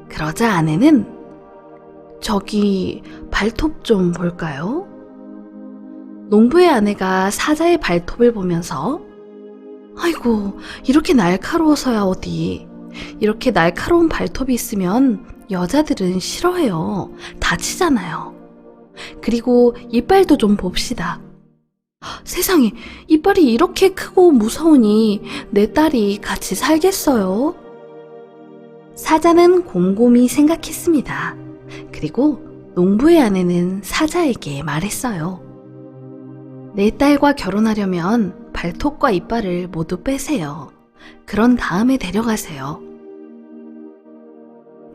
그러자 아내는 저기 발톱 좀 볼까요? 농부의 아내가 사자의 발톱을 보면서 아이고 이렇게 날카로워서야 어디. 이렇게 날카로운 발톱이 있으면 여자들은 싫어해요. 다치잖아요. 그리고 이빨도 좀 봅시다. 세상에 이빨이 이렇게 크고 무서우니 내 딸이 같이 살겠어요? 사자는 곰곰이 생각했습니다. 그리고 농부의 아내는 사자에게 말했어요. 내 딸과 결혼하려면 발톱과 이빨을 모두 빼세요. 그런 다음에 데려가세요.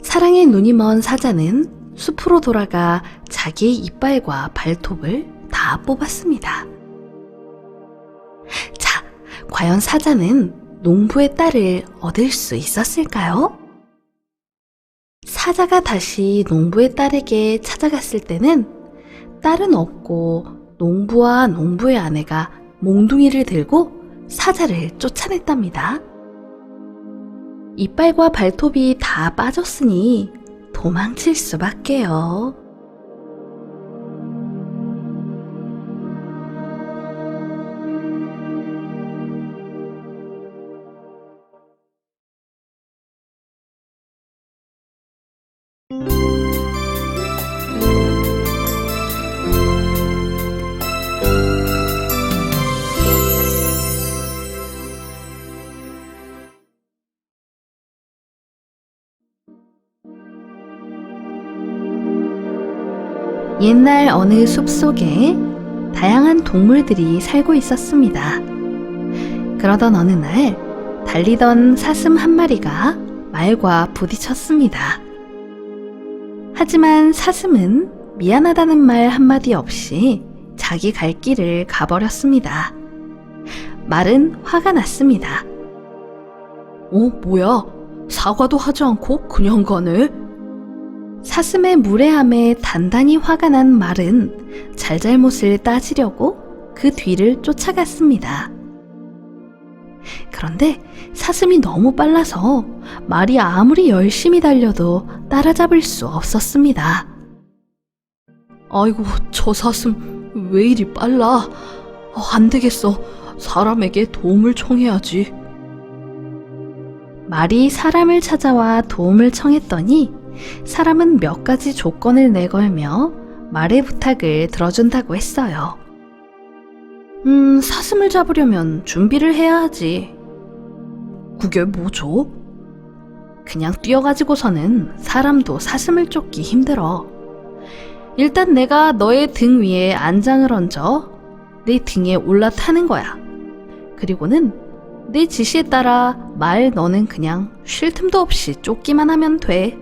사랑에 눈이 먼 사자는 숲으로 돌아가 자기의 이빨과 발톱을 다 뽑았습니다. 자, 과연 사자는 농부의 딸을 얻을 수 있었을까요? 사자가 다시 농부의 딸에게 찾아갔을 때는 딸은 없고 농부와 농부의 아내가 몽둥이를 들고 사자를 쫓아냈답니다. 이빨과 발톱이 다 빠졌으니 도망칠 수밖에요. 옛날 어느 숲속에 다양한 동물들이 살고 있었습니다. 그러던 어느 날 달리던 사슴 한 마리가 말과 부딪혔습니다. 하지만 사슴은 미안하다는 말 한마디 없이 자기 갈 길을 가버렸습니다. 말은 화가 났습니다. 뭐야? 사과도 하지 않고 그냥 가네? 사슴의 무례함에 단단히 화가 난 말은 잘잘못을 따지려고 그 뒤를 쫓아갔습니다. 그런데 사슴이 너무 빨라서 말이 아무리 열심히 달려도 따라잡을 수 없었습니다. 아이고, 저 사슴 왜 이리 빨라? 안 되겠어. 사람에게 도움을 청해야지. 말이 사람을 찾아와 도움을 청했더니 사람은 몇 가지 조건을 내걸며 말의 부탁을 들어준다고 했어요. 사슴을 잡으려면 준비를 해야 하지. 그게 뭐죠? 그냥 뛰어가지고서는 사람도 사슴을 쫓기 힘들어. 일단 내가 너의 등 위에 안장을 얹어 내 등에 올라타는 거야. 그리고는 내 지시에 따라 말 너는 그냥 쉴 틈도 없이 쫓기만 하면 돼.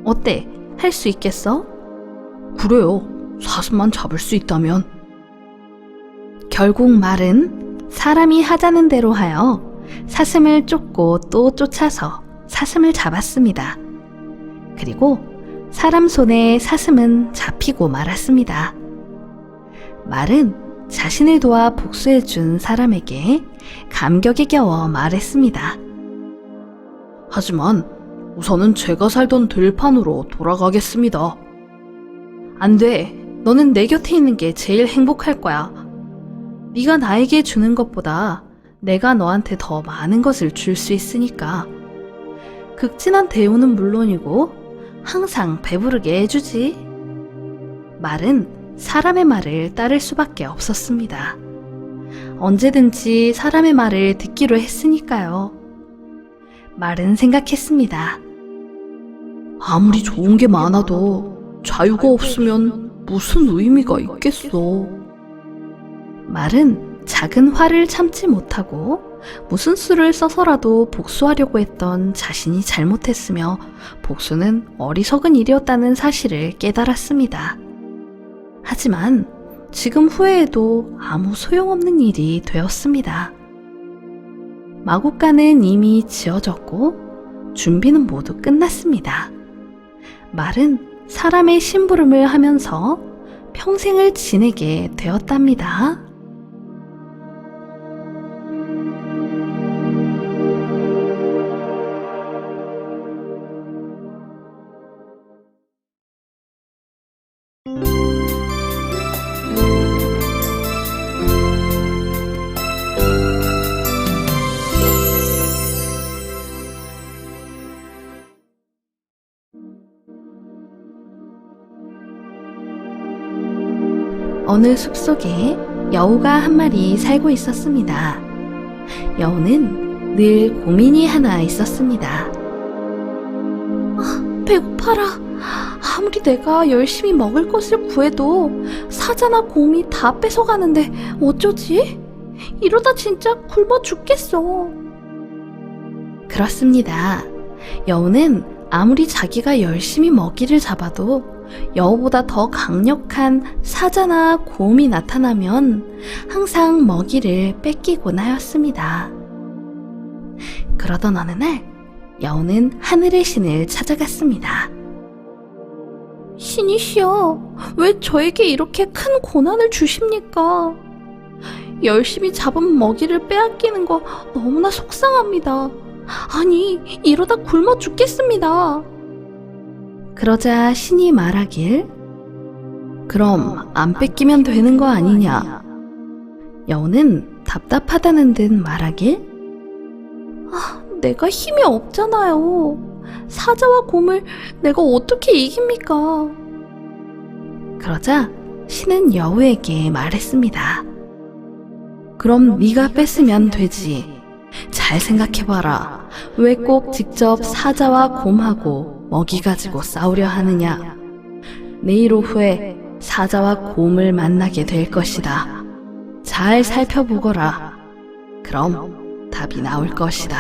어때? 할 수 있겠어? 그래요. 사슴만 잡을 수 있다면. 결국 말은 사람이 하자는 대로 하여 사슴을 쫓고 또 쫓아서 사슴을 잡았습니다. 그리고 사람 손에 사슴은 잡히고 말았습니다. 말은 자신을 도와 복수해준 사람에게 감격에 겨워 말했습니다. 하지만 우선은 제가 살던 들판으로 돌아가겠습니다. 안 돼. 너는 내 곁에 있는 게 제일 행복할 거야. 네가 나에게 주는 것보다 내가 너한테 더 많은 것을 줄 수 있으니까. 극진한 대우는 물론이고 항상 배부르게 해주지. 말은 사람의 말을 따를 수밖에 없었습니다. 언제든지 사람의 말을 듣기로 했으니까요. 말은 생각했습니다. 아무리 좋은 게 많아도 자유가 없으면 무슨 의미가 있겠어. 말은 작은 화를 참지 못하고 무슨 수를 써서라도 복수하려고 했던 자신이 잘못했으며 복수는 어리석은 일이었다는 사실을 깨달았습니다. 하지만 지금 후회해도 아무 소용없는 일이 되었습니다. 마곡간은 이미 지어졌고 준비는 모두 끝났습니다. 말은 사람의 심부름을 하면서 평생을 지내게 되었답니다. 어느 숲속에 여우가 한 마리 살고 있었습니다. 여우는 늘 고민이 하나 있었습니다. 배고파라. 아무리 내가 열심히 먹을 것을 구해도 사자나 곰이 다 뺏어가는데 어쩌지? 이러다 진짜 굶어 죽겠어. 그렇습니다. 여우는 아무리 자기가 열심히 먹이를 잡아도 여우보다 더 강력한 사자나 곰이 나타나면 항상 먹이를 뺏기곤 하였습니다. 그러던 어느 날 여우는 하늘의 신을 찾아갔습니다. 신이시여, 왜 저에게 이렇게 큰 고난을 주십니까? 열심히 잡은 먹이를 빼앗기는 거 너무나 속상합니다. 아니, 이러다 굶어 죽겠습니다. 그러자 신이 말하길, 그럼 안 뺏기면 되는 거 아니냐? 여우는 답답하다는 듯 말하길, 내가 힘이 없잖아요. 사자와 곰을 내가 어떻게 이깁니까? 그러자 신은 여우에게 말했습니다. 그럼 네가 뺏으면 되지. 잘 생각해봐라. 왜 꼭 직접 사자와 곰하고 먹이 가지고 싸우려 하느냐? 내일 오후에 사자와 곰을 만나게 될 것이다. 잘 살펴보거라. 그럼 답이 나올 것이다.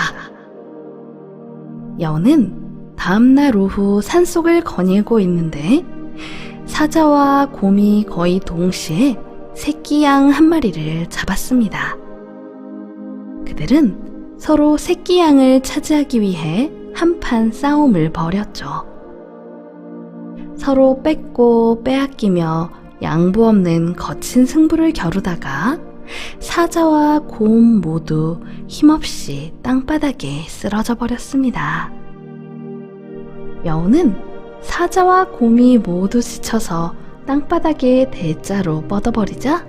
여우는 다음날 오후 산속을 거닐고 있는데 사자와 곰이 거의 동시에 새끼 양 한 마리를 잡았습니다. 그들은 서로 새끼 양을 차지하기 위해 한판 싸움을 벌였죠. 서로 뺏고 빼앗기며 양보 없는 거친 승부를 겨루다가 사자와 곰 모두 힘없이 땅바닥에 쓰러져 버렸습니다. 여우는 사자와 곰이 모두 지쳐서 땅바닥에 대자로 뻗어버리자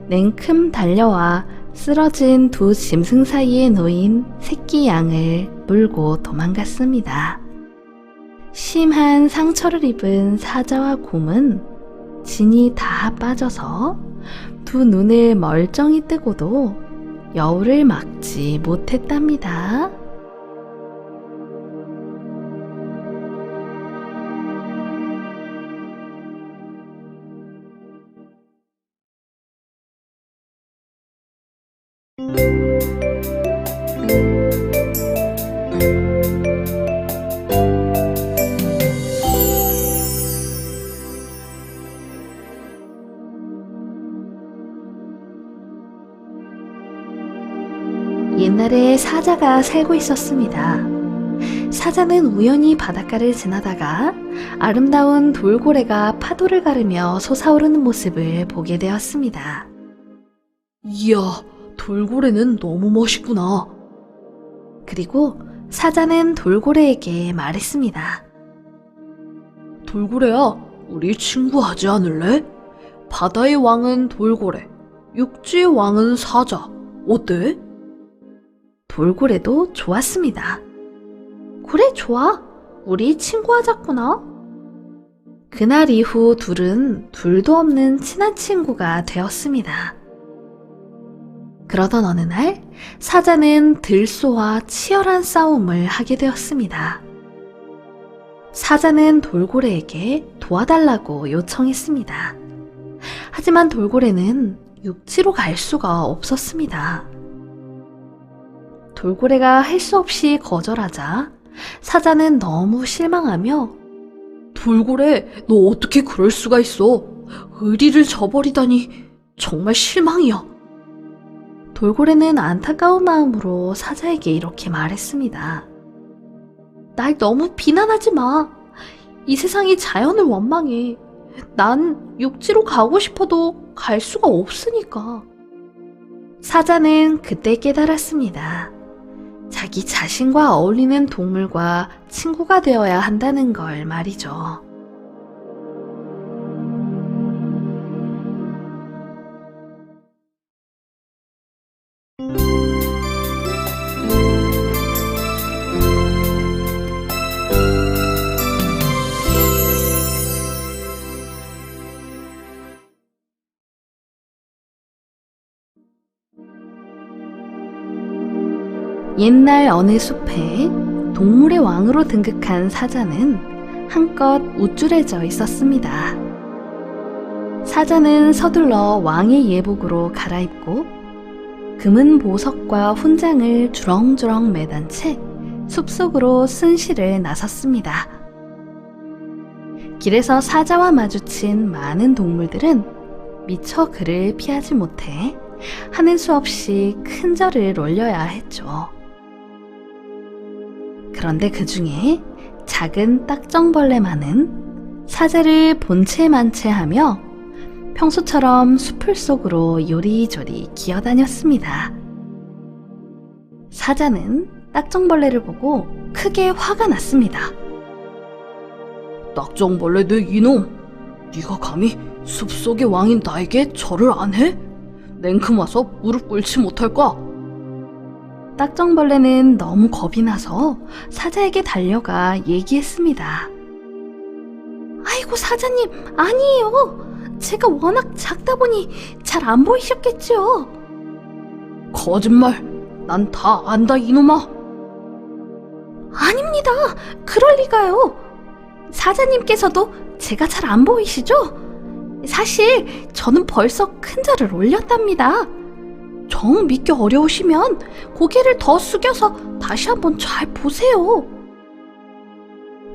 냉큼 달려와 쓰러진 두 짐승 사이에 놓인 새끼 양을 물고 도망갔습니다. 심한 상처를 입은 사자와 곰은 진이 다 빠져서 두 눈을 멀쩡히 뜨고도 여우를 막지 못했답니다. 옛날에 사자가 살고 있었습니다. 사자는 우연히 바닷가를 지나다가 아름다운 돌고래가 파도를 가르며 솟아오르는 모습을 보게 되었습니다. 이야, 돌고래는 너무 멋있구나. 그리고 사자는 돌고래에게 말했습니다. 돌고래야, 우리 친구하지 않을래? 바다의 왕은 돌고래, 육지의 왕은 사자. 어때? 돌고래도 좋았습니다. 그래, 좋아. 우리 친구하자꾸나. 그날 이후 둘은 둘도 없는 친한 친구가 되었습니다. 그러던 어느 날 사자는 들소와 치열한 싸움을 하게 되었습니다. 사자는 돌고래에게 도와달라고 요청했습니다. 하지만 돌고래는 육지로 갈 수가 없었습니다. 돌고래가 할 수 없이 거절하자 사자는 너무 실망하며 돌고래, 너 어떻게 그럴 수가 있어? 의리를 저버리다니 정말 실망이야. 돌고래는 안타까운 마음으로 사자에게 이렇게 말했습니다. 날 너무 비난하지 마. 이 세상이 자연을 원망해. 난 육지로 가고 싶어도 갈 수가 없으니까. 사자는 그때 깨달았습니다. 자기 자신과 어울리는 동물과 친구가 되어야 한다는 걸 말이죠. 옛날 어느 숲에 동물의 왕으로 등극한 사자는 한껏 우쭐해져 있었습니다. 사자는 서둘러 왕의 예복으로 갈아입고 금은 보석과 훈장을 주렁주렁 매단 채 숲속으로 순시를 나섰습니다. 길에서 사자와 마주친 많은 동물들은 미처 그를 피하지 못해 하는 수 없이 큰 절을 올려야 했죠. 그런데 그 중에 작은 딱정벌레만은 사자를 본체만체하며 평소처럼 숲을 속으로 요리조리 기어다녔습니다. 사자는 딱정벌레를 보고 크게 화가 났습니다. 딱정벌레 내 이놈! 네가 감히 숲속의 왕인 나에게 절을 안 해? 냉큼 와서 무릎 꿇지 못할까? 딱정벌레는 너무 겁이 나서 사자에게 달려가 얘기했습니다. 아이고 사자님, 아니에요. 제가 워낙 작다 보니 잘 안 보이셨겠죠. 거짓말, 난 다 안다 이놈아. 아닙니다. 그럴 리가요. 사자님께서도 제가 잘 안 보이시죠? 사실 저는 벌써 큰 절을 올렸답니다. 정 믿기 어려우시면 고개를 더 숙여서 다시 한번 잘 보세요.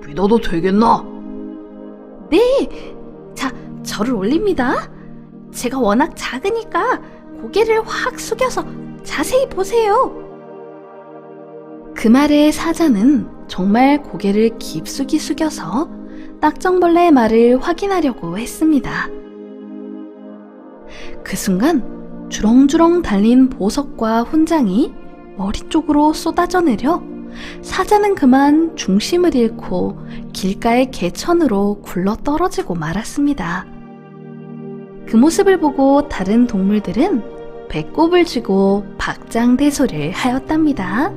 믿어도 되겠나? 네. 자, 절을 올립니다. 제가 워낙 작으니까 고개를 확 숙여서 자세히 보세요. 그 말에 사자는 정말 고개를 깊숙이 숙여서 딱정벌레의 말을 확인하려고 했습니다. 그 순간 주렁주렁 달린 보석과 훈장이 머리 쪽으로 쏟아져 내려 사자는 그만 중심을 잃고 길가의 개천으로 굴러 떨어지고 말았습니다. 그 모습을 보고 다른 동물들은 배꼽을 쥐고 박장대소를 하였답니다.